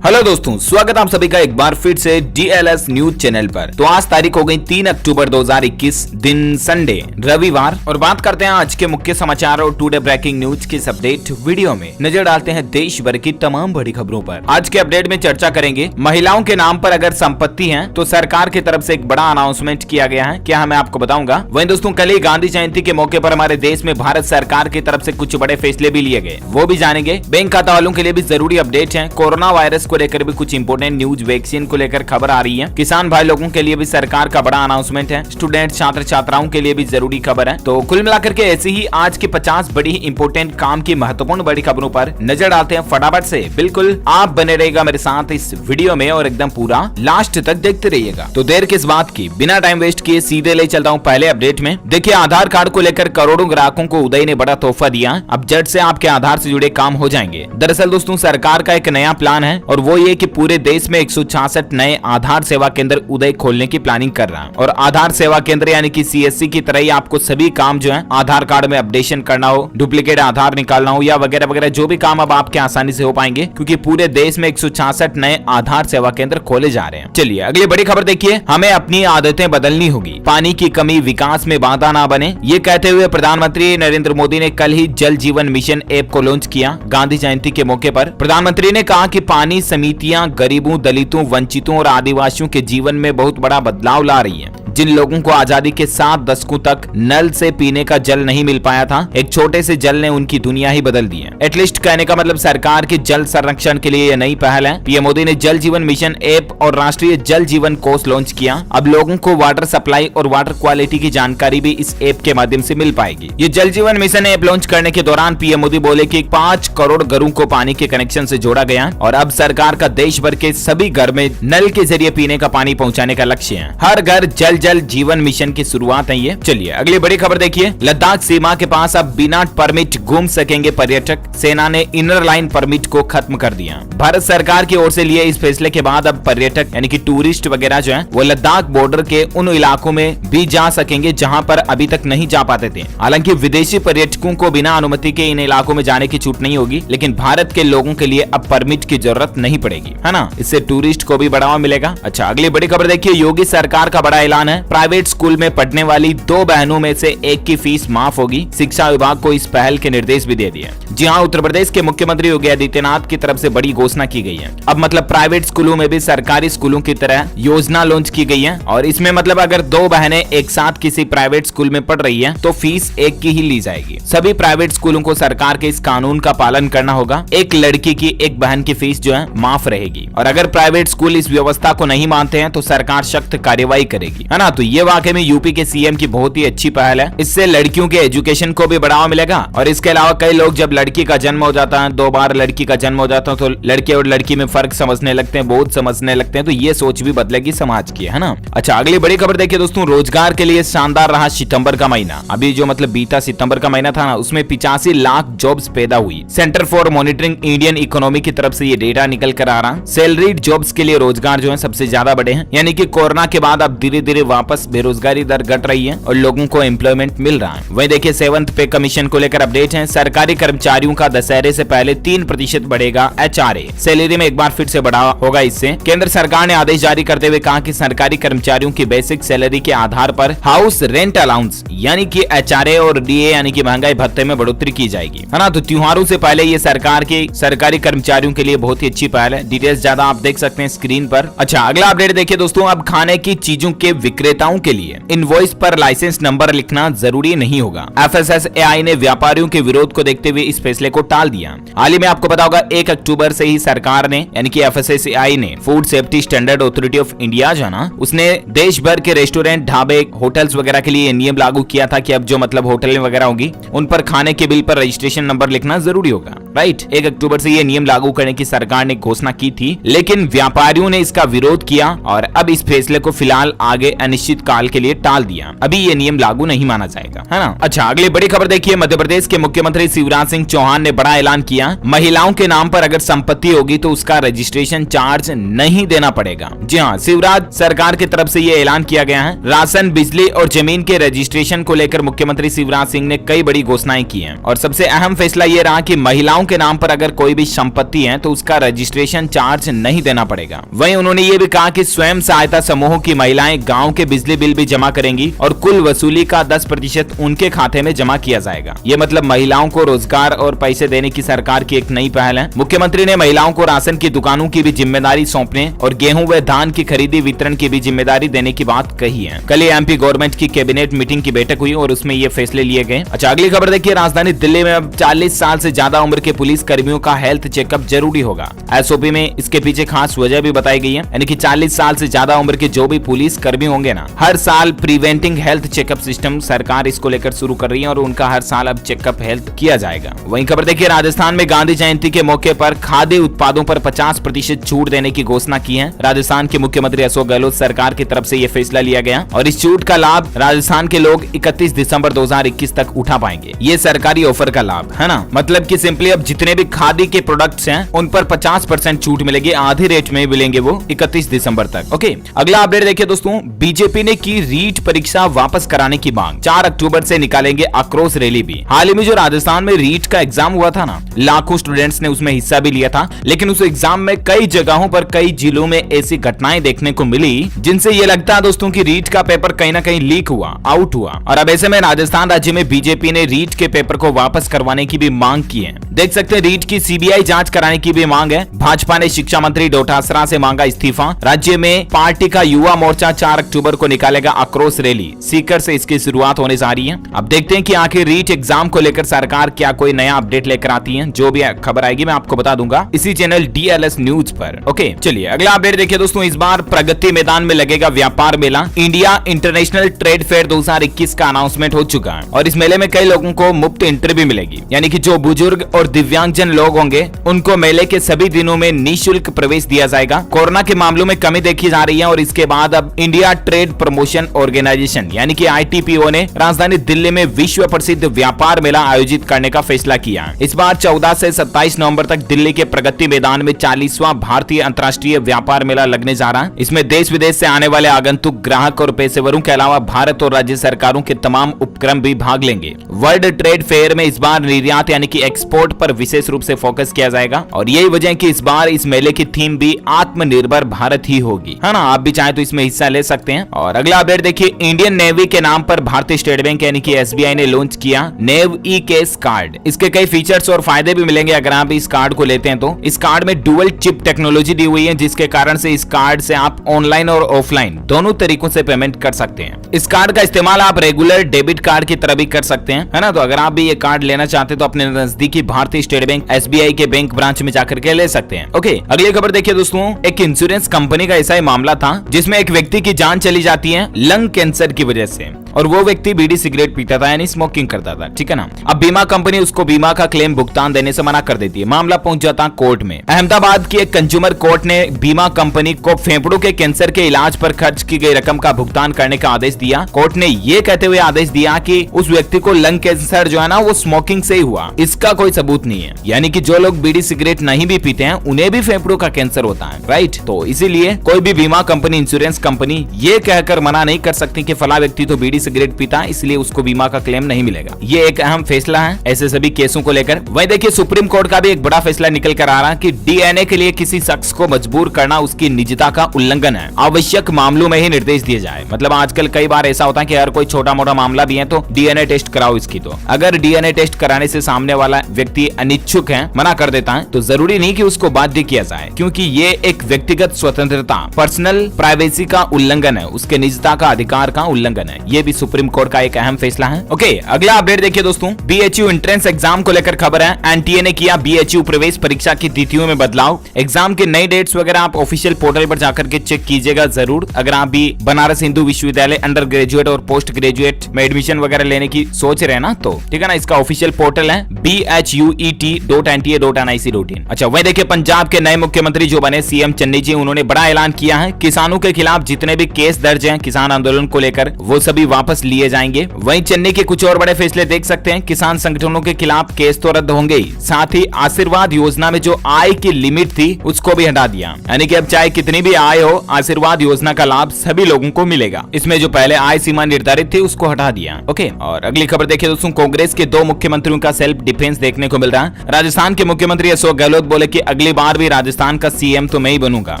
Hello दोस्तों, स्वागत आप सभी का एक बार फिर से डीएलएस न्यूज चैनल पर। तो आज तारीख हो गई 3 अक्टूबर 2021, दिन संडे रविवार, और बात करते हैं आज के मुख्य समाचार और टुडे ब्रेकिंग न्यूज की अपडेट वीडियो में नजर डालते हैं देश भर की तमाम बड़ी खबरों पर। आज के अपडेट में चर्चा करेंगे महिलाओं के नाम पर अगर संपत्ति है तो सरकार की तरफ से एक बड़ा अनाउंसमेंट किया गया है, क्या मैं आपको बताऊंगा। वहीं दोस्तों, कल ही गांधी जयंती के मौके पर हमारे देश में भारत सरकार की तरफ से कुछ बड़े फैसले भी लिए गए, वो भी जानेंगे। बैंक खाता वालों के लिए भी जरूरी अपडेट है। कोरोना वायरस को लेकर भी कुछ इंपोर्टेंट न्यूज, वैक्सीन को लेकर खबर आ रही है। किसान भाई लोगों के लिए भी सरकार का बड़ा अनाउंसमेंट है। स्टूडेंट छात्र छात्राओं के लिए भी जरूरी खबर है। तो कुल मिलाकर के ऐसी ही आज की 50 बड़ी इंपोर्टेंट काम की महत्वपूर्ण बड़ी खबरों पर नजर डालते हैं फटाफट से। बिल्कुल आप बने रहेगा मेरे साथ इस वीडियो में और एकदम पूरा लास्ट तक देखते रहिएगा। तो देर किस बात की, बिना टाइम वेस्ट किए सीधे ले चलता हूँ पहले अपडेट में। देखिए, आधार कार्ड को लेकर करोड़ों ग्राहकों को उदय ने बड़ा तोहफा दिया। अब झट से आपके आधार से जुड़े काम हो जाएंगे। दरअसल दोस्तों, सरकार का एक नया प्लान है और वो ये कि पूरे देश में 166 नए आधार सेवा केंद्र उदय खोलने की प्लानिंग कर रहा है। और आधार सेवा केंद्र यानी कि सीएससी की तरह ही आपको सभी काम जो है आधार कार्ड में अपडेशन करना हो, डुप्लीकेट आधार निकालना हो या वगैरह वगैरह जो भी काम अब आपके आसानी से हो पाएंगे, क्योंकि पूरे देश में 166 नए आधार सेवा केंद्र खोले जा रहे हैं। चलिए अगली बड़ी खबर देखिए। हमें अपनी आदतें बदलनी होगी, पानी की कमी विकास में बाधा ना बने, ये कहते हुए प्रधानमंत्री नरेंद्र मोदी ने कल ही जल जीवन मिशन ऐप को लॉन्च किया। गांधी जयंती के मौके पर प्रधानमंत्री ने कहा कि पानी समितियां गरीबों, दलितों, वंचितों और आदिवासियों के जीवन में बहुत बड़ा बदलाव ला रही है। जिन लोगों को आजादी के 7 दशकों तक नल से पीने का जल नहीं मिल पाया था, एक छोटे से जल ने उनकी दुनिया ही बदल दी है। एटलीस्ट कहने का मतलब सरकार की जल संरक्षण के लिए यह नई पहल है। पीएम मोदी ने जल जीवन मिशन ऐप और राष्ट्रीय जल जीवन कोष लॉन्च किया। अब लोगों को वाटर सप्लाई और वाटर क्वालिटी की जानकारी भी इस ऐप के माध्यम से मिल पाएगी। ये जल जीवन मिशन ऐप लॉन्च करने के दौरान पीएम मोदी बोले कि 5 करोड़ घरों को पानी के कनेक्शन से जोड़ा गया और अब सरकार का देश भर के सभी घर में नल के जरिए पीने का पानी पहुंचाने का लक्ष्य है। हर घर जल जल जीवन मिशन की शुरुआत है ये। चलिए अगली बड़ी खबर देखिए। लद्दाख सीमा के पास अब बिना परमिट घूम सकेंगे पर्यटक, सेना ने इनर लाइन परमिट को खत्म कर दिया। भारत सरकार की ओर से लिए इस फैसले के बाद अब पर्यटक यानी कि टूरिस्ट वगैरह जो है वो लद्दाख बॉर्डर के उन इलाकों में भी जा सकेंगे जहां पर अभी तक नहीं जा पाते थे। हालांकि विदेशी पर्यटकों को बिना अनुमति के इन इलाकों में जाने की छूट नहीं होगी, लेकिन भारत के लोगों के लिए अब परमिट की जरूरत नहीं पड़ेगी, है ना। इससे टूरिस्ट को भी बढ़ावा मिलेगा। अच्छा अगली बड़ी खबर देखिए। योगी सरकार का बड़ा ऐलान है। प्राइवेट स्कूल में पढ़ने वाली 2 बहनों में से एक की फीस माफ होगी। शिक्षा विभाग को इस पहल के निर्देश भी दे दिए। जी हाँ, उत्तर प्रदेश के मुख्यमंत्री योगी आदित्यनाथ की तरफ से बड़ी घोषणा की गई है। अब मतलब प्राइवेट स्कूलों में भी सरकारी स्कूलों की तरह योजना लॉन्च की गई है और इसमें मतलब अगर 2 बहनें एक साथ किसी प्राइवेट स्कूल में पढ़ रही है तो फीस एक की ही ली जाएगी। सभी प्राइवेट स्कूलों को सरकार के इस कानून का पालन करना होगा। एक लड़की की एक बहन की फीस जो है माफ रहेगी और अगर प्राइवेट स्कूल इस व्यवस्था को नहीं मानते हैं तो सरकार सख्त कार्यवाही करेगी, है ना। तो ये वाकई में यूपी के सीएम की बहुत ही अच्छी पहल है। इससे लड़कियों के एजुकेशन को भी बढ़ावा मिलेगा। और इसके अलावा कई लोग जब लड़की का जन्म हो जाता है, 2 बार लड़की का जन्म हो जाता है, तो लड़के और लड़की में फर्क समझने लगते हैं, बहुत समझने लगते हैं। तो ये सोच भी बदलेगी समाज की, है ना। अच्छा अगली बड़ी खबर देखिए दोस्तों। रोजगार के लिए शानदार रहा सितंबर का महीना। अभी जो मतलब बीता सितंबर का महीना था ना, उसमें 85 लाख जॉब्स पैदा हुई। Centre for monitoring Indian economy की तरफ से ये डेटा निकल कर आ रहा। सैलरीड जॉब्स के लिए रोजगार जो है सबसे ज्यादा बढ़े हैं, यानी कि कोरोना के बाद अब धीरे धीरे वापस बेरोजगारी दर घट रही है और लोगों को एम्प्लॉयमेंट मिल रहा है। वहीं देखिए 7th पे कमीशन को लेकर अपडेट है। सरकारी कर्मचारियों का दशहरे से पहले 3% बढ़ेगा एचआरए। सैलरी में एक बार फिर से बढ़ा होगा। इससे केंद्र सरकार ने आदेश जारी करते हुए कहा कि सरकारी कर्मचारियों की बेसिक सैलरी के आधार पर हाउस रेंट अलाउंस यानी कि एचआरए और डीए यानी कि महंगाई भत्ते में बढ़ोतरी की जाएगी, है ना। तो त्योहारों से पहले ये सरकार के सरकारी कर्मचारियों के लिए बहुत ही अच्छी पहल है। डिटेल्स ज्यादा आप देख सकते हैं स्क्रीन पर। अच्छा अगला अपडेट देखिए दोस्तों। अब खाने की चीजों के विक्रेताओं के लिए इनवॉइस पर लाइसेंस नंबर लिखना जरूरी नहीं होगा। एफएसएसएआई ने व्यापारियों के विरोध को देखते हुए इस फैसले को टाल दिया। हाल ही में आपको पता होगा 1 अक्टूबर से ही सरकार ने यानी कि एफएसएसएआई ने food safety standard authority of India जो है ना, उसने देश भर के रेस्टोरेंट, ढाबे, होटल्स वगैरह के लिए नियम लागू किया था कि अब जो मतलब होटल वगैरह होगी उन पर खाने के बिल पर रजिस्ट्रेशन नंबर लिखना जरूरी होगा। राइट, 1 अक्टूबर से ये नियम लागू करने की सरकार ने घोषणा की थी, लेकिन व्यापारियों ने इसका विरोध किया और अब इस फैसले को फिलहाल आगे अनिश्चित काल के लिए टाल दिया। अभी ये नियम लागू नहीं माना जाएगा, है ना। अच्छा, अगली बड़ी खबर देखिए। मध्य प्रदेश के मुख्यमंत्री शिवराज सिंह चौहान ने बड़ा ऐलान किया, महिलाओं के नाम पर अगर संपत्ति होगी तो उसका रजिस्ट्रेशन चार्ज नहीं देना पड़ेगा। जी हाँ, शिवराज सरकार की तरफ से ये ऐलान किया गया है। राशन, बिजली और जमीन के रजिस्ट्रेशन को लेकर मुख्यमंत्री शिवराज सिंह ने कई बड़ी घोषणाएं की हैं और सबसे अहम फैसला ये रहा कि महिलाओं के नाम पर अगर कोई भी संपत्ति है तो उसका रजिस्ट्रेशन चार्ज नहीं देना पड़ेगा। वहीं उन्होंने ये भी कहा कि स्वयं सहायता समूहों की महिलाएं गांव के बिजली बिल भी जमा करेंगी और कुल वसूली का 10% उनके खाते में जमा किया जाएगा। ये मतलब महिलाओं को रोजगार और पैसे देने की सरकार की एक नई पहल है। मुख्यमंत्री ने महिलाओं को राशन की दुकानों की भी जिम्मेदारी सौंपने और गेहूं व धान की खरीदी वितरण की भी जिम्मेदारी देने की बात कही है। कल एमपी गवर्नमेंट की कैबिनेट मीटिंग की बैठक हुई और उसमें ये फैसले लिए गए। अच्छा, अगली खबर देखिए। राजधानी दिल्ली में अब 40 साल से ज्यादा उम्र के पुलिस कर्मियों का हेल्थ चेकअप जरूरी होगा। एसओपी में इसके पीछे खास वजह भी बताई गई है, यानी कि 40 साल से ज्यादा उम्र के जो भी पुलिस कर्मी होंगे ना, हर साल प्रिवेंटिंग हेल्थ चेकअप सिस्टम सरकार इसको लेकर शुरू कर रही है और उनका हर साल अब चेकअप हेल्थ किया जाएगा। वहीं खबर देखिए, राजस्थान में गांधी जयंती के मौके पर खाद्य उत्पादों पर 50% छूट देने की घोषणा की है। राजस्थान के मुख्यमंत्री अशोक गहलोत सरकार की तरफ से यह फैसला लिया गया और इस छूट का लाभ राजस्थान के लोग 31 दिसंबर 2021 तक उठा पाएंगे। ये सरकारी ऑफर का लाभ है ना, मतलब कि सिंपली अब जितने भी खादी के प्रोडक्ट्स हैं उन पर 50% छूट मिलेगी, आधे रेट में मिलेंगे वो 31 दिसंबर तक। ओके, अगला अपडेट देखिए दोस्तों। बीजेपी ने की रीट परीक्षा वापस कराने की मांग, 4 अक्टूबर से निकालेंगे आक्रोश रैली भी। हाल ही में जो राजस्थान में रीट का एग्जाम हुआ था ना, लाखों स्टूडेंट्स ने उसमें हिस्सा भी लिया था, लेकिन उस एग्जाम में कई जगहों पर कई जिलों में ऐसी घटनाएं देखने को मिली जिनसे ये लगता है दोस्तों कि रीट का पेपर कहीं ना कहीं लीक हुआ, आउट हुआ। और अब ऐसे में राजस्थान राज्य में बीजेपी ने रीट के पेपर को वापस करवाने की भी मांग की है। देख सकते हैं, रीट की सीबीआई जांच कराने की भी मांग है। भाजपा ने शिक्षा मंत्री डोटासरा से मांगा इस्तीफा। राज्य में पार्टी का युवा मोर्चा 4 अक्टूबर को निकालेगा आक्रोश रैली, सीकर से इसकी शुरुआत होने जा रही है। अब देखते हैं कि आखिर रीट एग्जाम को लेकर सरकार क्या कोई नया अपडेट लेकर आती है। जो भी खबर आएगी मैं आपको बता दूंगा इसी चैनल डीएलएस न्यूज पर। ओके, चलिए अगला अपडेट देखिए दोस्तों। इस बार प्रगति मैदान में लगेगा व्यापार मेला। इंडिया इंटरनेशनल ट्रेड फेयर 2021 का अनाउंसमेंट हो चुका है और इस मेले में कई लोगों को मुफ्त एंट्री भी मिलेगी, यानी कि जो बुजुर्ग और दिव्यांगजन लोग होंगे उनको मेले के सभी दिनों में निःशुल्क प्रवेश दिया जाएगा। कोरोना के मामलों में कमी देखी जा रही है और इसके बाद अब इंडिया ट्रेड प्रमोशन ऑर्गेनाइजेशन यानी कि आईटीपीओ ने राजधानी दिल्ली में विश्व प्रसिद्ध व्यापार मेला आयोजित करने का फैसला किया। इस बार 14 से 27 नवंबर तक दिल्ली के प्रगति मैदान में 40वां भारतीय अंतर्राष्ट्रीय व्यापार मेला लगने जा रहा है। इसमें देश विदेश से आने वाले आगंतुक, ग्राहक और पेशेवरों के अलावा भारत और राज्य सरकारों के तमाम उपक्रम भी भाग लेंगे। वर्ल्ड ट्रेड फेयर में इस बार निर्यात यानी कि एक्सपोर्ट पर विशेष रूप से फोकस किया जाएगा और यही वजह है कि इस बार इस मेले की थीम भी आत्मनिर्भर भारत ही होगी, है ना। आप भी चाहे तो इसमें हिस्सा ले सकते हैं। और अगला अपडेट देखिए, इंडियन नेवी के नाम पर भारतीय स्टेट बैंक यानी कि एसबीआई ने लॉन्च किया नेव ई कैश कार्ड। इसके कई फीचर्स और फायदे भी मिलेंगे अगर आप इस कार्ड को लेते हैं तो। इस कार्ड में डुअल चिप टेक्नोलॉजी दी हुई है जिसके कारण से इस कार्ड से आप ऑनलाइन और ऑफलाइन दोनों तरीकों से पेमेंट कर सकते हैं। इस कार्ड का इस्तेमाल आप रेगुलर डेबिट कार्ड की तरह भी कर सकते हैं, है ना। तो अगर आप भी ये कार्ड लेना चाहते हैं तो अपने नजदीकी भारतीय स्टेट बैंक एसबीआई के बैंक ब्रांच में जाकर के ले सकते हैं। ओके, अगली खबर देखिए दोस्तों। एक इंश्योरेंस कंपनी का ऐसा ही मामला था जिसमें एक व्यक्ति की जान चली जाती है लंग कैंसर की वजह से और वो व्यक्ति बीड़ी सिगरेट पीता था यानी स्मोकिंग करता था, ठीक है ना। अब बीमा कंपनी उसको बीमा का क्लेम भुगतान देने से मना कर देती है। मामला पहुंच जाता कोर्ट में। अहमदाबाद की एक कंज्यूमर कोर्ट ने बीमा कंपनी को फेफड़ों के कैंसर के इलाज पर खर्च की गई रकम का भुगतान करने का आदेश दिया। कोर्ट ने ये कहते हुए आदेश दिया कि उस व्यक्ति को लंग कैंसर जो है ना वो स्मोकिंग से ही हुआ, इसका कोई सबूत नहीं है। यानी कि जो लोग बीड़ी सिगरेट नहीं भी पीते हैं उन्हें भी फेफड़ों का कैंसर होता है, राइट। तो इसीलिए कोई भी बीमा कंपनी, इंश्योरेंस कंपनी ये कहकर मना नहीं कर सकती कि फला व्यक्ति तो बीड़ी सिगरेट पीता इसलिए उसको बीमा का क्लेम नहीं मिलेगा। ये एक अहम फैसला है ऐसे सभी केसों को लेकर। वहीं देखिए, सुप्रीम कोर्ट का भी एक बड़ा फैसला निकल कर आ रहा है कि डीएनए के लिए किसी शख्स को मजबूर करना उसकी निजता का उल्लंघन है। आवश्यक मामलों में ही निर्देश दिए जाए। मतलब आजकल कई बार ऐसा होता है कि अगर कोई छोटा मोटा मामला भी है तो डीएनए टेस्ट कराओ इसकी। तो अगर डीएनए टेस्ट कराने से सामने वाला व्यक्ति अनिच्छुक है, मना कर देता है, तो जरूरी नहीं कि उसको बाध्य किया जाए, क्योंकि ये एक व्यक्तिगत स्वतंत्रता, पर्सनल प्राइवेसी का उल्लंघन है, उसके निजता का अधिकार का उल्लंघन है। ये भी भी सुप्रीम कोर्ट का एक अहम फैसला है। ओके, अगला अपडेट देखिए दोस्तों, BHU एंट्रेंस एग्जाम को लेकर खबर है। NTA ने किया BHU प्रवेश परीक्षा की तिथियों में बदलाव। एग्जाम के नए डेट्स वगैरह आप ऑफिशियल पोर्टल पर जाकर के चेक कीजिएगा जरूर। अगर आप भी बनारस हिंदू विश्वविद्यालय अंडर ग्रेजुएट और पोस्ट ग्रेजुएट में एडमिशन वगैरह लेने की सोच रहे हैं ना, तो ठीक है ना, इसका ऑफिशियल पोर्टल है bhuet.nta.nic.in। अच्छा, वही देखिए पंजाब के नए मुख्यमंत्री जो बने CM चन्नी जी, उन्होंने बड़ा ऐलान किया है। किसानों के खिलाफ जितने भी केस दर्ज हैं किसान आंदोलन को लेकर, वो सभी वापस लिए जाएंगे। वहीं चन्नी के कुछ और बड़े फैसले देख सकते हैं। किसान संगठनों के खिलाफ केस तो रद्द होंगे ही, साथ ही आशीर्वाद योजना में जो आय की लिमिट थी उसको भी हटा दिया, यानी कि अब चाहे कितनी भी आय हो, आशीर्वाद योजना का लाभ सभी लोगों को मिलेगा। इसमें जो पहले आय सीमा निर्धारित थी उसको हटा दिया। ओके, और अगली खबर देखिए दोस्तों, कांग्रेस के 2 मुख्यमंत्रियों का सेल्फ डिफेंस देखने को मिल रहा है। राजस्थान के मुख्यमंत्री अशोक गहलोत बोले कि अगली बार भी राजस्थान का CM तो मैं ही बनूंगा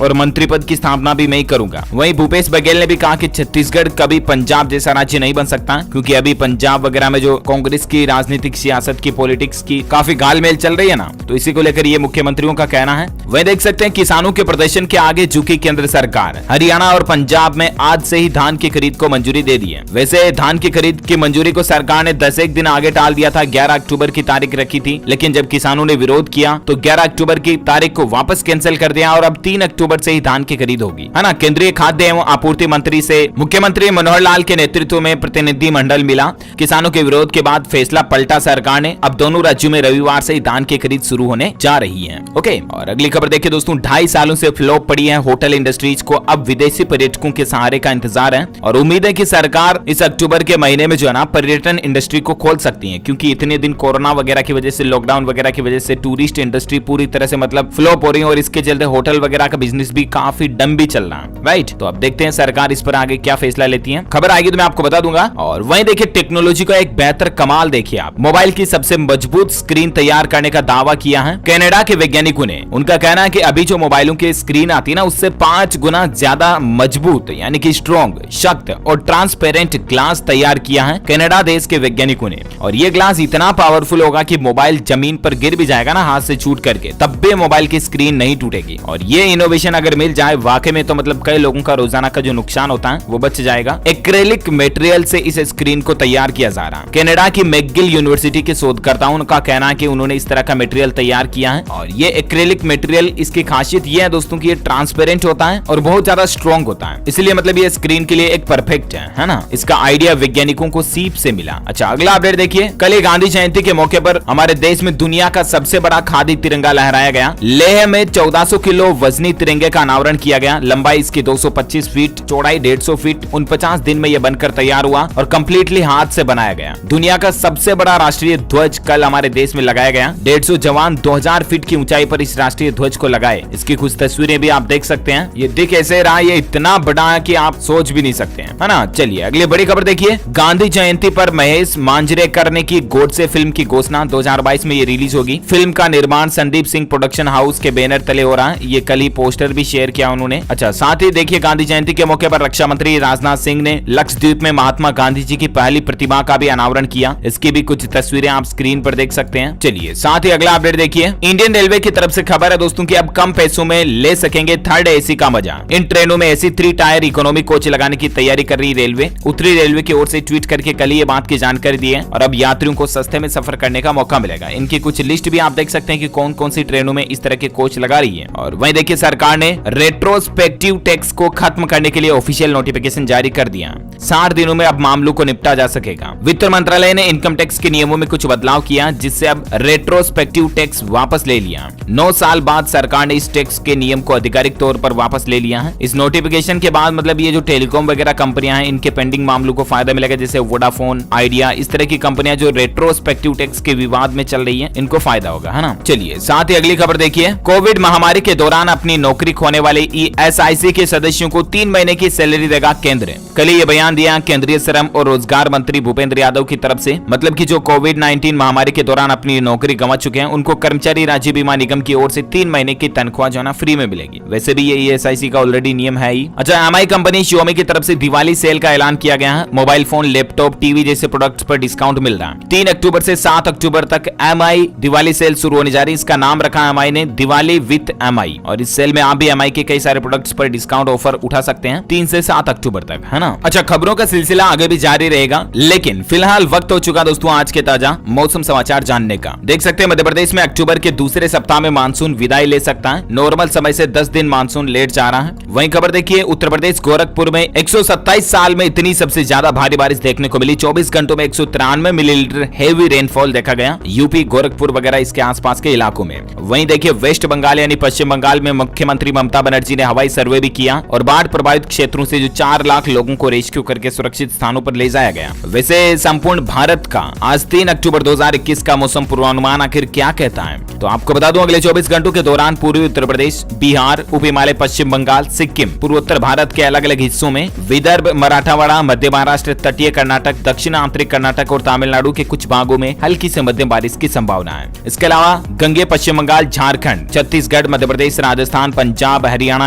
और मंत्री पद की स्थापना भी मैं ही करूंगा। वहीं भूपेश बघेल ने भी कहा कि छत्तीसगढ़ कभी पंजाब जैसा राज्य नहीं बन सकता, क्योंकि अभी पंजाब वगैरह में जो कांग्रेस की राजनीतिक सियासत की पॉलिटिक्स की काफी घालमेल चल रही है ना, तो इसी को लेकर ये मुख्यमंत्रियों का कहना है। वहीं देख सकते हैं किसानों के प्रदर्शन के आगे झुकी केंद्र सरकार। हरियाणा और पंजाब में आज से ही धान की खरीद को मंजूरी दे दी है। वैसे धान की खरीद की मंजूरी को सरकार ने 10 दिन आगे टाल दिया था, 11 अक्टूबर की तारीख रखी थी, लेकिन जब किसानों ने विरोध किया तो 11 अक्टूबर की तारीख को वापस कैंसिल कर दिया और अब 3 अक्टूबर से ही धान की खरीद होगी, है ना। केंद्रीय खाद्य एवं आपूर्ति मंत्री से मुख्यमंत्री मनोहर लाल के नेतृत्व में प्रतिनिधि मंडल मिला। किसानों के विरोध के बाद फैसला पलटा सरकार ने। अब दोनों राज्यों में रविवार से ही धान की खरीद शुरू होने जा रही है। ओके, और अगली खबर देखिए दोस्तों, 2.5 सालों से फ्लॉप पड़ी है होटल इंडस्ट्रीज को अब विदेशी पर्यटकों के सहारे का इंतजार है और उम्मीद है कि सरकार इस अक्टूबर के महीने में जो है ना पर्यटन इंडस्ट्री को खोल सकती है, क्योंकि इतने दिन कोरोना वगैरह की वजह से, लॉकडाउन वगैरह की वजह से टूरिस्ट इंडस्ट्री पूरी तरह से मतलब फ्लॉप हो रही है और इसके चलते होटल वगैरह का बिजनेस भी काफी डम भी चल रहा है, राइट। तो अब देखते हैं सरकार इस पर आगे क्या फैसला लेती है। खबर आएगी तो मैं आपको बता दूंगा। और वहीं देखिए टेक्नोलॉजी का एक बेहतर कमाल देखिए आप, मोबाइल की सबसे मजबूत स्क्रीन तैयार करने का दावा किया है कनाडा के वैज्ञानिकों ने। उनका कहना है कि अभी जो मोबाइलों की स्क्रीन आती है ना, उससे 5 गुना ज्यादा मजबूत यानी कि स्ट्रॉन्ग, सख्त और ट्रांसपेरेंट ग्लास तैयार किया है कनाडा देश के वैज्ञानिकों ने। और ये ग्लास इतना पावरफुल होगा कि मोबाइल जमीन पर गिर भी जाएगा ना हाथ से छूट करके, तब भी मोबाइल की स्क्रीन नहीं टूटेगी। और ये इनोवेशन अगर मिल जाए वाकई में, तो मतलब कई लोगों का रोजाना का जो नुकसान होता है वो बच जाएगा। एक्रेलिक मटेरियल से इस स्क्रीन को तैयार किया जा रहा है। कनाडा की मैकगिल यूनिवर्सिटी के शोधकर्ताओं का कहना है कि उन्होंने इस तरह का मटेरियल तैयार किया है। और ये एक्रेलिक मटेरियल, इसकी खासियत ये है दोस्तों कि ये ट्रांसपेरेंट होता है और बहुत ज्यादा स्ट्रॉन्ग होता है, इसलिए मतलब ये स्क्रीन के लिए एक परफेक्ट है ना। इसका आइडिया वैज्ञानिकों को सीप से मिला। अच्छा, अगला अपडेट देखिए, कल गांधी जयंती के मौके पर हमारे देश में दुनिया का सबसे बड़ा खादी तिरंगा लहराया गया। लेह में 1400 किलो वजनी तिरंगे का अनावरण किया गया। लंबाई इसकी 225 फीट, चौड़ाई 150 फीट। 49 दिन में यह बनकर तैयार हुआ और कंप्लीटली हाथ से बनाया गया। दुनिया का सबसे बड़ा राष्ट्रीय ध्वज कल हमारे देश में लगाया गया। 150 जवान 2000 फीट की ऊंचाई पर इस राष्ट्रीय ध्वज को लगाए। इसकी कुछ तस्वीरें भी आप देख सकते हैं। ये दिख ऐसे रहा, ये इतना बड़ा है कि आप सोच भी नहीं सकते हैं, है ना। चलिए अगली बड़ी खबर देखिए, गांधी जयंती पर महेश मांजरेकर ने की गोडसे फिल्म की घोषणा। 2022 में ये रिलीज होगी। फिल्म का निर्माण संदीप सिंह प्रोडक्शन हाउस के बैनर तले हो रहा है। ये कल ही पोस्टर भी शेयर किया उन्होंने। अच्छा, साथ ही देखिए गांधी जयंती के मौके पर रक्षा मंत्री राजनाथ सिंह ने लक्षद्वीप में महात्मा गांधी जी की पहली प्रतिमा का भी अनावरण किया। इसकी भी कुछ तस्वीरें आप स्क्रीन पर देख सकते हैं। चलिए साथ ही अगला अपडेट देखिए, इंडियन रेलवे की तरफ से खबर है दोस्तों कि अब कम पैसों में ले सकेंगे थर्ड एसी का मजा। इन ट्रेनों में एसी 3 टायर इकोनॉमी कोच लगाने की तैयारी कर रही रेलवे। उत्तरी रेलवे की ओर से ट्वीट करके कल ये बात की जानकारी दी है और अब यात्रियों को सस्ते में सफर करने का मौका मिलेगा। इनकी कुछ लिस्ट भी आप देख सकते हैं कि कौन कौन सी ट्रेनों में इस तरह के कोच लगा रही है। और वहीं देखिए सरकार ने रेट्रोस्पेक्टिव टैक्स को खत्म करने के लिए ऑफिशियल नोटिफिकेशन जारी कर दिया। 60 दिनों में अब मामलों को निपटा जा सकेगा। वित्त मंत्रालय ने इनकम टैक्स के नियमों में कुछ बदलाव किया, जिससे अब रेट्रोस्पेक्टिव टैक्स वापस ले लिया। 9 साल बाद सरकार ने इस टैक्स के नियम को आधिकारिक तौर पर वापस ले लिया है। इस नोटिफिकेशन के बाद मतलब ये जो टेलीकॉम वगैरह कंपनियां हैं, इनके पेंडिंग मामलों को फायदा मिलेगा, जैसे वोडाफोन, आइडिया, इस तरह की कंपनियां जो रेट्रोस्पेक्टिव टैक्स के विवाद में चल रही है, इनको फायदा होगा, है ना। चलिए साथ ही अगली खबर देखिए, कोविड महामारी के दौरान अपनी नौकरी खोने वाले ESIC के सदस्यों को 3 महीने की सैलरी देगा केंद्र। कल ये बयान दिया केंद्रीय श्रम और रोजगार मंत्री भूपेंद्र यादव की तरफ से। मतलब कि जो कोविड-19 महामारी के दौरान अपनी नौकरी गंवा चुके हैं, उनको कर्मचारी राज्य बीमा निगम की ओर से 3 महीने की तनख्वाह जो है ना फ्री में मिलेगी। वैसे भी ये ESIC का ऑलरेडी नियम है ही। अच्छा, MI कंपनी Xiaomi की तरफ से दिवाली सेल का ऐलान किया गया है। मोबाइल फोन, लैपटॉप, टीवी जैसे प्रोडक्ट्स पर डिस्काउंट मिल रहा है। 3 अक्टूबर से 7 अक्टूबर तक MI दिवाली सेल शुरू होने जा रही है। इसका नाम रखा MI ने दिवाली विद MI। और इस सेल में आप भी MI के कई सारे प्रोडक्ट्स पर डिस्काउंट ऑफर उठा सकते हैं 3 से 7 अक्टूबर तक, है ना। अच्छा, खबरों का सिलसिला आगे भी जारी रहेगा, लेकिन फिलहाल वक्त हो चुका दोस्तों आज के ताजा मौसम समाचार जानने का। देख सकते हैं मध्य प्रदेश में अक्टूबर के दूसरे सप्ताह में मानसून विदाई ले सकता है। नॉर्मल समय से 10 दिन मानसून लेट जा रहा है। वहीं खबर देखिए उत्तर प्रदेश गोरखपुर में 127 साल में इतनी सबसे ज्यादा भारी बारिश देखने को मिली। 24 घंटों में 193 मिलीलीटर हेवी रेनफॉल देखा गया यूपी गोरखपुर वगैरह इसके आसपास के इलाकों में। वहीं देखिए वेस्ट बंगाल यानी पश्चिम बंगाल में मुख्यमंत्री ममता बनर्जी ने हवाई सर्वे भी किया और बाढ़ प्रभावित क्षेत्रों से जो 4 लाख लोगों को रेस्क्यू करके सुरक्षित स्थानों पर ले जाया गया। वैसे संपूर्ण भारत का आज 3 अक्टूबर 2021 का मौसम पूर्वानुमान आखिर क्या कहता है, तो आपको बता दूं अगले 24 घंटों के दौरान पूर्वी उत्तर प्रदेश, बिहार, उप हिमालय, पश्चिम बंगाल, सिक्किम, पूर्वोत्तर भारत के अलग अलग हिस्सों में, विदर्भ, मराठवाड़ा, मध्य महाराष्ट्र, तटीय कर्नाटक, दक्षिण आंतरिक कर्नाटक और तमिलनाडु के कुछ भागों में हल्की से मध्यम बारिश की संभावना है। इसके अलावा गंगे, पश्चिम बंगाल, झारखंड, छत्तीसगढ़, मध्य प्रदेश, राजस्थान, पंजाब, हरियाणा,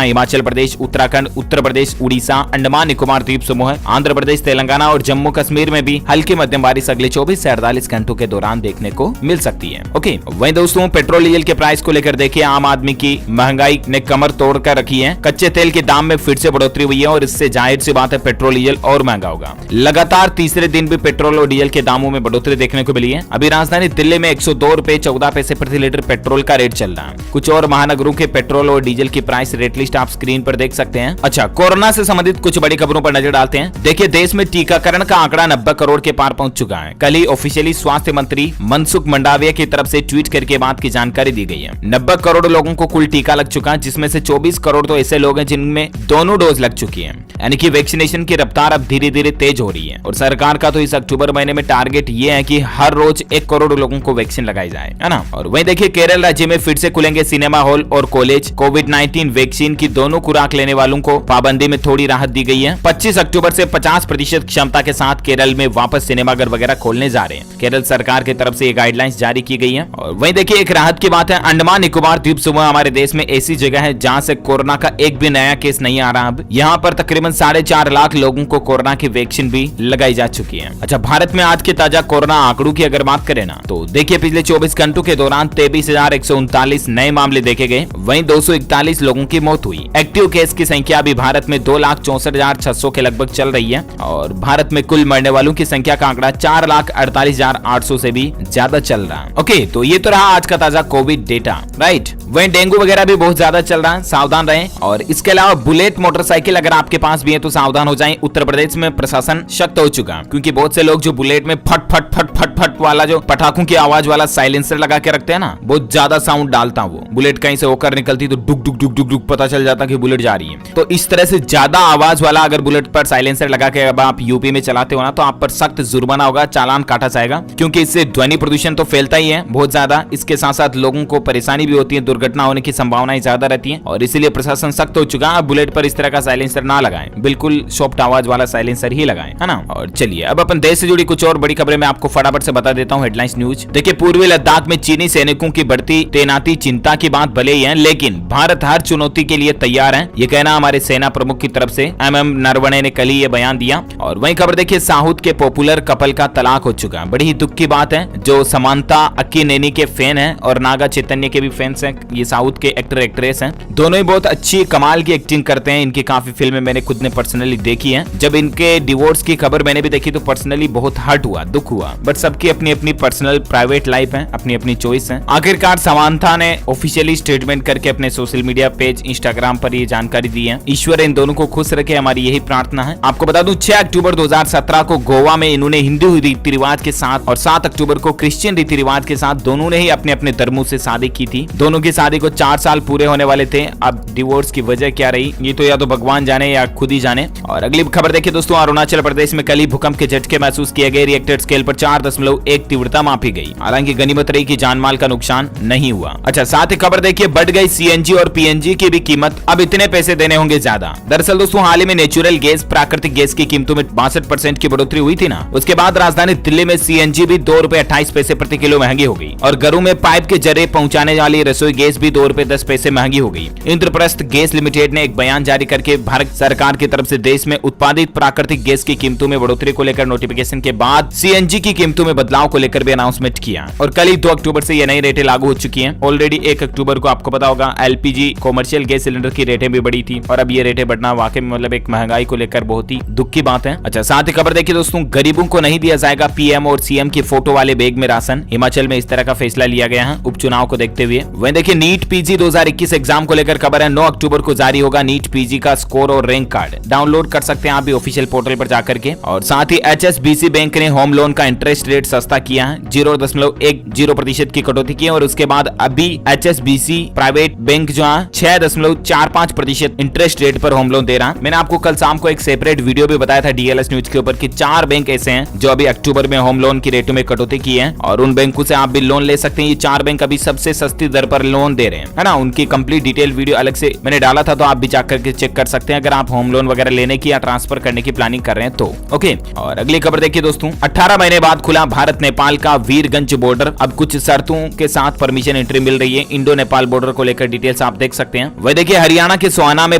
हिमाचल प्रदेश, उत्तराखंड, उत्तर प्रदेश, उड़ीसा, अंडमान निकोबार द्वीप समूह, आंध्र प्रदेश, तेलंगाना और जम्मू कश्मीर में भी हल्की मध्यम बारिश अगले 24 से 48 घंटों के दौरान देखने को मिल सकती है। ओके, वहीं दोस्तों पेट्रोल डीजल के प्राइस को लेकर देखिए आम आदमी की महंगाई ने कमर तोड़ कर रखी है। कच्चे तेल के दाम में फिर से बढ़ोतरी हुई है और इससे जाहिर सी बात है पेट्रोल डीजल और महंगा होगा। लगातार तीसरे दिन भी पेट्रोल और डीजल के दामों में बढ़ोतरी देखने को मिली है। अभी राजधानी दिल्ली में 102 रुपए 14 पैसे प्रति लीटर पेट्रोल का रेट चल रहा है। कुछ और महानगरों के पेट्रोल और डीजल की प्राइस रेट लिस्ट आप स्क्रीन पर देख सकते हैं। अच्छा, कोरोना से संबंधित कुछ बड़ी खबरों पर नजर डालते हैं। देखिए देश में टीकाकरण का आंकड़ा 90 करोड़ के पार पहुंच चुका है। कल ही ऑफिशियली स्वास्थ्य मंत्री मनसुख मंडाविया की तरफ से ट्वीट करके बात की जानकारी दी गई है। 90 करोड़ लोगों को कुल टीका लग चुका है, जिसमें से 24 करोड़ तो ऐसे लोग हैं जिनमें दोनों डोज लग चुकी है। यानी कि वैक्सीनेशन की रफ्तार अब धीरे धीरे तेज हो रही है और सरकार का तो इस अक्टूबर महीने में टारगेट ये है कि हर रोज 1 करोड़ लोगों को वैक्सीन लगाई जाए, है ना। और वहीं देखिए केरल राज्य में फिर से खुलेंगे सिनेमा हॉल और कॉलेज। कोविड-19 वैक्सीन की दोनों खुराक लेने वालों को पाबंदी में थोड़ी राहत दी गई है। 25 अक्टूबर से 50% क्षमता के साथ केरल में वापस सिनेमाघर वगैरह खोलने जा रहे हैं। केरल सरकार की तरफ से ये गाइडलाइंस जारी की गई है। और वहीं देखिए एक राहत की बात है, अंडमान निकोबार द्वीप समूह हमारे देश में ऐसी जगह है जहां से कोरोना का एक भी नया केस नहीं आ रहा। अब यहाँ पर तकरीबन 4.5 लाख लोगों को कोरोना की वैक्सीन भी लगाई जा चुकी है। अच्छा, भारत में आज के ताजा कोरोना आंकड़ों की अगर बात करें ना, तो देखिए पिछले 24 घंटों के दौरान 23,139 नए मामले देखे गए। वहीं 241 लोगों की मौत हुई। एक्टिव केस की संख्या अभी भारत में 2,64,600 के लगभग चल रही है और भारत में कुल मरने वालों की संख्या का आंकड़ा 4,48,800 से भी ज्यादा चल रहा है। ओके, तो ये तो रहा आज का ताजा कोविड डेटा, राइट। वहीं डेंगू वगैरह भी बहुत ज्यादा चल रहा है, सावधान रहें। और इसके अलावा बुलेट मोटरसाइकिल अगर आपके पास भी है तो सावधान हो जाएं। उत्तर प्रदेश में प्रशासन सख्त हो चुका, क्योंकि बहुत से लोग जो बुलेट में फट फट फट फट फट वाला जो पटाखों की आवाज वाला साइलेंसर लगा के रखते हैं ना, बहुत ज्यादा साउंड डालता वो। बुलेट कहीं से होकर निकलती तो डुक डुक डुक डुक डुक पता चल जाता कि बुलेट जा रही है। तो इस तरह से ज्यादा आवाज वाला अगर बुलेट पर साइलेंसर लगा के अब आप यूपी में चलाते हो ना, तो आप पर सख्त जुर्माना होगा, चालान काटा जाएगा, क्योंकि इससे ध्वनि प्रदूषण तो फैलता ही है बहुत ज्यादा। इसके साथ साथ लोगों को परेशानी भी होती है, दुर्घटना होने की संभावनाएं ज्यादा रहती है और इसीलिए प्रशासन सख्त हो चुका है। बुलेट पर इस तरह का साइलेंसर ना लगाएं, बिल्कुल सॉफ्ट आवाज वाला साइलेंसर ही लगाएं, है ना। और चलिए अब अपन देश से जुड़ी कुछ और बड़ी खबरें मैं आपको फटाफट से बता देता हूं। हेडलाइंस न्यूज देखिए, पूर्वी लद्दाख में चीनी सैनिकों की बढ़ती तैनाती चिंता की बात भले ही है, लेकिन भारत हर चुनौती के लिए तैयार है, ये कहना हमारे सेना प्रमुख की तरफ से MM नरवणे ने कल ही ये बयान दिया। और वहीं खबर देखिए, साउथ के पॉपुलर कपल का तलाक हो चुका है। बड़ी ही दुख की बात है। जो समांता अक्किनेनी के फैन है और नागा चैतन्य के भी फैंस हैं, ये साउथ के एक्टर एक्ट्रेस हैं, दोनों ही बहुत अच्छी कमाल की एक्टिंग करते हैं। इनकी काफी फिल्में मैंने खुद ने पर्सनली देखी है। जब इनके डिवोर्स की खबर मैंने भी देखी तो पर्सनली बहुत हर्ट हुआ, दुख हुआ, बट सबकी अपनी अपनी पर्सनल प्राइवेट लाइफ है, अपनी अपनी चॉइस है। आखिरकार समांथा ने ऑफिशियली स्टेटमेंट करके अपने सोशल मीडिया पेज इंस्टाग्राम पर ये जानकारी दी है। ईश्वर इन दोनों को खुश रखे, हमारी यही प्रार्थना है। आपको बता दूं 6 अक्टूबर 2017 को गोवा में इन्होंने हिंदू रीति रिवाज के साथ और 7 अक्टूबर को क्रिश्चियन रीति रिवाज के साथ दोनों ने ही अपने अपने धर्मों से शादी की थी। दोनों की शादी को 4 साल पूरे होने वाले थे। अब डिवोर्स की वजह क्या रही ये तो या तो भगवान जाने या खुद ही जाने। और अगली खबर देखिए दोस्तों, अरुणाचल प्रदेश में कल ही भूकंप के झटके महसूस किए गए। रिएक्टर स्केल पर 4.1 तीव्रता मापी गई। हालांकि गनीमत रही कि जानमाल का नुकसान नहीं हुआ। अच्छा, साथ ही खबर देखिए, बढ़ गई CNG और PNG की भी कीमत, अब इतने पैसे देने होंगे ज्यादा। दरअसल दोस्तों हाल ही में नेचुरल गैस, प्राकृतिक गैस की कीमतों में 62% की बढ़ोतरी हुई थी ना, उसके बाद राजधानी दिल्ली में CNG भी 2 रुपए 28 पैसे प्रति किलो महंगी हो गई और घरों में पाइप के जरिए पहुंचाने वाली रसोई गैस भी 2 रुपए 10 पैसे महंगी हो गई। इंद्रप्रस्थ गैस लिमिटेड ने एक बयान जारी करके भारत सरकार की तरफ से देश में उत्पादित प्राकृतिक गैस की कीमतों में बढ़ोतरी को लेकर नोटिफिकेशन के बाद सीएनजी की कीमतों में बदलाव को लेकर भी अनाउंसमेंट किया और कल ही 2 अक्टूबर से ये नई रेटें लागू हो चुकी हैं। ऑलरेडी 1 अक्टूबर को आपको पता होगा एलपीजी कॉमर्शियल गैस सिलेंडर की रेटें भी बढ़ी थी और अब ये रेटें बढ़ना वाकई में मतलब एक महंगाई को लेकर बहुत ही दुख की बात है। अच्छा, साथ ही खबर देखिए दोस्तों, गरीबों को नहीं दिया जाएगा पीएम और सीएम की फोटो वाले बैग में राशन। हिमाचल में इस तरह का फैसला लिया गया है उपचुनाव को देखते हुए। वहीं देखिए नीट पीजी 2021 एग्जाम को लेकर खबर है 9 अक्टूबर को जारी होगा नीट पीजी का स्कोर और रैंक कार्ड। डाउनलोड कर सकते हैं आप भी ऑफिशियल पोर्टल पर जाकर के। और साथ ही एचएसबीसी बैंक ने होम लोन का इंटरेस्ट रेट सस्ता किया है, 0.10% की कटौती की है और उसके बाद अभी एचएसबीसी प्राइवेट बैंक जो है 6.45% इंटरेस्ट रेट पर होम लोन दे रहा है। मैंने आपको कल शाम को एक सेपरेट वीडियो भी बताया था डीएलएस न्यूज के ऊपर कि 4 बैंक ऐसे हैं जो अभी अक्टूबर में होम लोन की रेटों में कटौती की है और उन बैंकों से आप भी लोन ले सकते हैं। ये 4 बैंक अभी सबसे सस्ती दर पर लोन दे रहे हैं, है ना। उनकी कंप्लीट डिटेल वीडियो अलग से मैंने डाला था, तो आप भी जाकर के चेक कर सकते हैं अगर आप होम लोन वगैरह लेने की या ट्रांसफर करने की प्लानिंग कर रहे हैं तो। ओके, और अगली खबर देखिए दोस्तों, 18 महीने बाद खुला भारत नेपाल का वीरगंज बॉर्डर। अब कुछ शर्तों के साथ परमिशन एंट्री मिल रही है इंडो नेपाल बॉर्डर को लेकर, डिटेल्स आप देख सकते हैं। वह देखिए हरियाणा के सोहाना में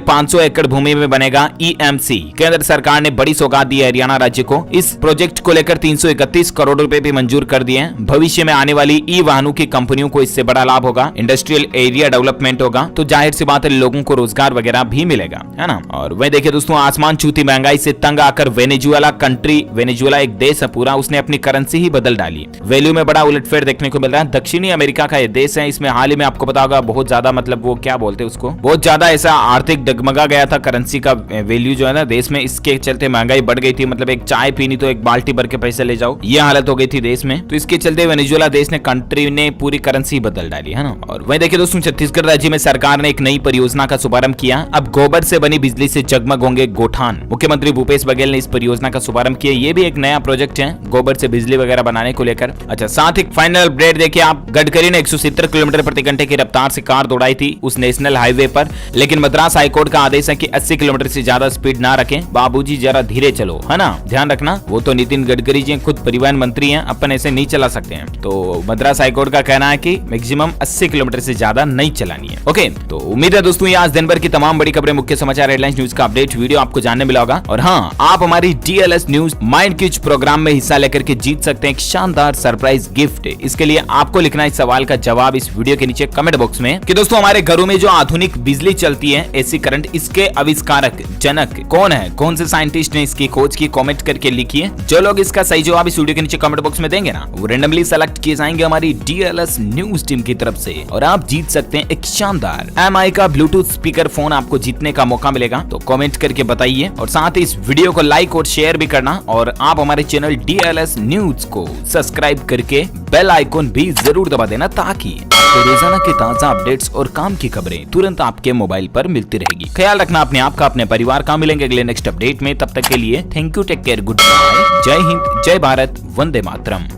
500 एकड़ भूमि में बनेगा ईएमसी। केंद्र सरकार ने बड़ी सौगात दी है हरियाणा राज्य को। इस प्रोजेक्ट को लेकर 331 करोड़ रुपए भी मंजूर कर दिए हैं। भविष्य में आने वाली ई वाहनों की कंपनियों को इससे बड़ा लाभ होगा, इंडस्ट्रियल एरिया डेवलपमेंट होगा, तो जाहिर सी बात है लोगों को रोजगार वगैरह भी मिलेगा, है ना। और वह देखिए दोस्तों, आसमान छूती महंगाई से तंग आकर वेनेजुएला एक देश है पूरा, उसने अपनी करेंसी ही बदल डाली। वैल्यू में बड़ा उलटफेर देखने को मिल रहा है। दक्षिणी अमेरिका का यह देश है, इसमें हाल ही में आपको पता होगा बहुत ज्यादा मतलब वो क्या बोलते हैं उसको, बहुत ज्यादा ऐसा आर्थिक डगमगा गया था करेंसी का वैल्यू जो है ना देश में। इसके चलते महंगाई बढ़ गई थी, मतलब एक चाय पीनी तो एक बाल्टी भर के पैसे ले जाओ, ये हालत हो गई थी देश में। तो इसके चलते वेनेजुएला देश ने कंट्री ने पूरी करेंसी बदल डाली, है ना। और वहीं देखिए दोस्तों, छत्तीसगढ़ राज्य में सरकार ने एक नई परियोजना का शुभारंभ किया। अब गोबर से बनी बिजली से जगमग होंगे गोठान। मुख्यमंत्री भूपेश बघेल ने इस परियोजना का शुभारंभ किया। ये भी एक नया प्रोजेक्ट है गोबर से बिजली वगैरह बनाने को लेकर। अच्छा, साथ ही फाइनल अपडेट देखिए आप, गडकरी ने 170 किलोमीटर प्रति घंटे की रफ्तार से कार दौड़ाई थी उस नेशनल हाईवे पर, लेकिन मद्रास हाईकोर्ट का आदेश है कि 80 किलोमीटर से ज्यादा स्पीड ना रखें। बाबूजी जरा धीरे चलो, है ना, ध्यान रखना। वो तो नितिन गडकरी जी खुद परिवहन मंत्री हैं, अपन ऐसे नहीं चला सकते हैं। तो मद्रास हाईकोर्ट का कहना है कि मैक्सिमम 80 किलोमीटर से ज्यादा नहीं चलानी है। ओके, तो उम्मीद है दोस्तों ये आज दिन भर की तमाम बड़ी खबरें, मुख्य समाचार, हेडलाइंस, न्यूज का अपडेट वीडियो आपको जानने मिला होगा। और हाँ, आप हमारी DLS news mind quiz programme में हिस्सा लेकर के जीत सकते हैं एक शानदार सरप्राइज गिफ्ट। इसके लिए आपको लिखना है इस सवाल का जवाब इस वीडियो के नीचे कमेंट बॉक्स में कि दोस्तों हमारे घरों में जो आधुनिक बिजली चलती है एसी करंट, इसके आविष्कारक जनक कौन है, कौन से साइंटिस्ट ने इसकी खोज की, कमेंट करके लिखिए। जो लोग इसका सही जवाब इस वीडियो के नीचे कमेंट बॉक्स में देंगे ना, वो रेंडमली सेलेक्ट किए जाएंगे हमारी डीएलएस न्यूज टीम की तरफ से और आप जीत सकते हैं एक शानदार एमआई का ब्लूटूथ स्पीकर फोन। आपको जीतने का मौका मिलेगा, तो कमेंट करके बताइए और साथ ही इस वीडियो को लाइक और शेयर भी करना। और आप हमारे चैनल डीएलएस न्यूज को सब्सक्राइब करके बेल आइकॉन भी जरूर दबा देना ताकि रोजाना की ताजा अपडेट्स और काम की खबरें तुरंत आपके मोबाइल पर मिलती रहेगी। ख्याल रखना अपने आप का, अपने परिवार का। मिलेंगे अगले नेक्स्ट अपडेट में, तब तक के लिए thank you, take care, good bye, Jai Hind, जय भारत, वंदे मातरम।